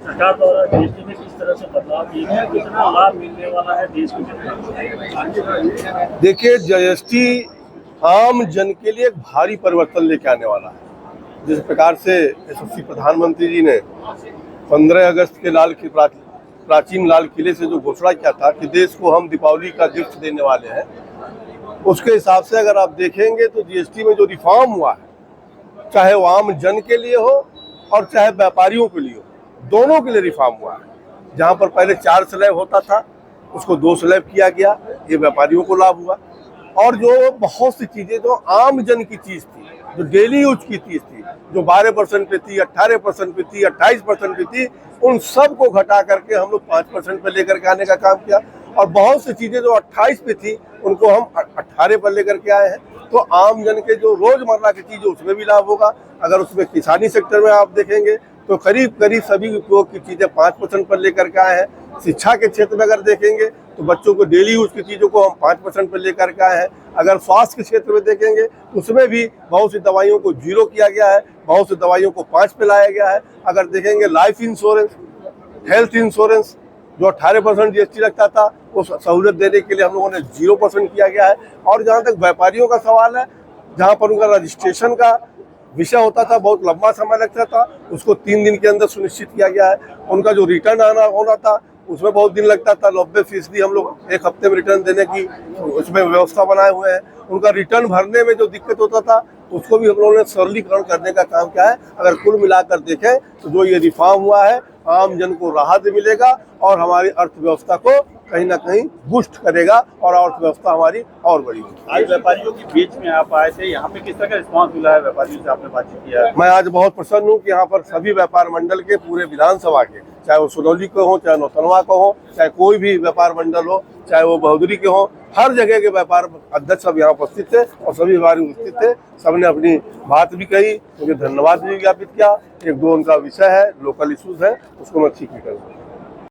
सरकार द्वारा जीएसटी में किस तरह से बदलाव किए गए हैं, कितना लाभ मिलने वाला है देश को? देखिए, जीएसटी आम जन के लिए एक भारी परिवर्तन लेके आने वाला है। जिस प्रकार से यशस्वी प्रधानमंत्री जी ने 15 अगस्त के प्राचीन लाल किले से जो घोषणा किया था कि देश को हम दीपावली का गिफ्ट देने वाले हैं, उसके हिसाब से अगर आप देखेंगे तो जीएसटी में जो रिफॉर्म हुआ है, चाहे वो आम जन के लिए हो और चाहे व्यापारियों के लिए हो, दोनों के लिए रिफॉर्म हुआ है। जहां पर पहले 4 स्लैब होता था, उसको 2 स्लैब किया गया, ये व्यापारियों को लाभ हुआ। और जो बहुत सी चीजें जो आम जन की चीज थी, जो डेली यूज की चीज थी, जो 12% पे थी, 18% पे थी, 28% पे थी, उन सब को घटा करके हम लोग 5% पे लेकर के आने का काम किया। और बहुत सी चीजें जो 28 पे थी, उनको हम 18 पर लेकर के आए हैं। तो आम जन के जो रोजमर्रा की चीजें, उसमें भी लाभ होगा। अगर उसमें किसानी सेक्टर में आप देखेंगे तो करीब करीब सभी उपयोग की चीजें 5% पर लेकर के आए हैं। शिक्षा के क्षेत्र में अगर देखेंगे तो बच्चों को डेली यूज की चीजों को हम 5% पर लेकर के आए हैं। अगर स्वास्थ्य के क्षेत्र में देखेंगे तो उसमें भी बहुत सी दवाइयों को 0 किया गया है, बहुत सी दवाइयों को 5 पे लाया गया है। अगर देखेंगे लाइफ इंश्योरेंस, हेल्थ इंश्योरेंस, जो 18% जीएसटी लगता था, वो सहूलियत देने के लिए हम लोगों ने 0% किया गया है। और जहाँ तक व्यापारियों का सवाल है, जहाँ पर उनका रजिस्ट्रेशन का विषय होता था, बहुत लंबा समय लगता था, उसको 3 दिन के अंदर सुनिश्चित किया गया है। उनका जो रिटर्न आना होना था, उसमें बहुत दिन लगता था। 90% हम लोग 1 हफ्ते में रिटर्न देने की उसमें व्यवस्था बनाए हुए हैं। उनका रिटर्न भरने में जो दिक्कत होता था, उसको भी हम लोगों ने सरलीकरण करने का काम किया है। अगर कुल मिलाकर देखें तो जो ये रिफॉर्म हुआ है, आम जन को राहत मिलेगा और हमारी अर्थव्यवस्था को कहीं ना कहीं बूस्ट करेगा और अर्थव्यवस्था हमारी और बढ़ेगी। आज व्यापारियों के बीच में आप आए थे, यहाँ पे किस तरह का रिस्पांस मिला है? व्यापारियों से आपने बातचीत किया है? मैं आज बहुत प्रसन्न हूँ कि यहाँ पर सभी व्यापार मंडल के पूरे विधानसभा के, चाहे वो सुनौली के हो, चाहे नौतनवा को हो, चाहे कोई भी व्यापार मंडल हो, चाहे वो बहोदरी के हो, हर जगह के व्यापार अध्यक्ष सब यहाँ उपस्थित थे और सभी व्यापारी उपस्थित थे। सबने अपनी बात भी कही, मुझे धन्यवाद भी ज्ञापित किया। 1-2 उनका विषय है, लोकल इश्यूज है, उसको मैं ठीक भी करूँगा।